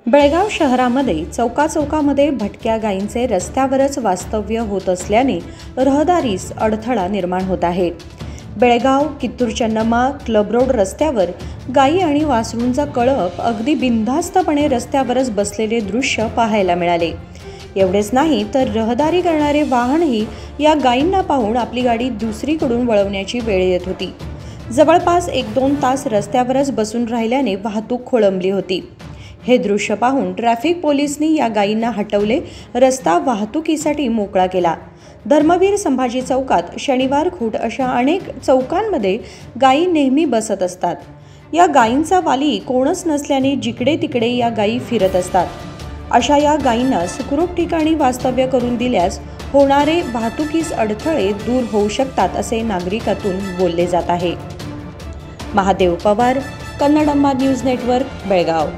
बेळगाव शहरामध्ये चौकाचौकामध्ये भटक्या गायींचे रस्त्यावरच वास्तव्य होत असल्याने रहदारीस अडथळा निर्माण होत आहे। बेळगाव कित्तूर चन्नम्मा क्लब रोड रस्त्यावर गायी आणि वासरूंचा कळप अगदी बिनधास्तपणे रस्त्यावरच बसलेले दृश्य पाहायला मिळाले। एवढेच नाही तर रहदारी करणारे वाहनही या गायींना पाहून आपली गाडी दुसरीकडून वळवण्याची वेळ येत होती। जवळपास 1-2 तास रस्त्यावरच बसून राहिल्याने वाहतूक खोळंबली होती। हे दृश्य पाहून ट्रॅफिक पोलिसांनी या गायींना हटवले, रस्ता वाहतुकीसाठी मोकळा केला। धर्मवीर संभाजी चौकात, शनिवार खूट अशा अनेक चौकांमध्ये गायी नेहमी बसत असतात। या गायींचा वाली कोणच नसल्याने जिकडे तिकडे या गायी फिरत असतात। अशा या गायींना सुखरूप ठिकाणी वास्तव्य करून दिल्यास होणारे वाहतुकीस अडथळे दूर होऊ शकतात असे नागरिकातून बोलले जात आहे। Mahadev Pawar, Kannadamma news network, Belgaum.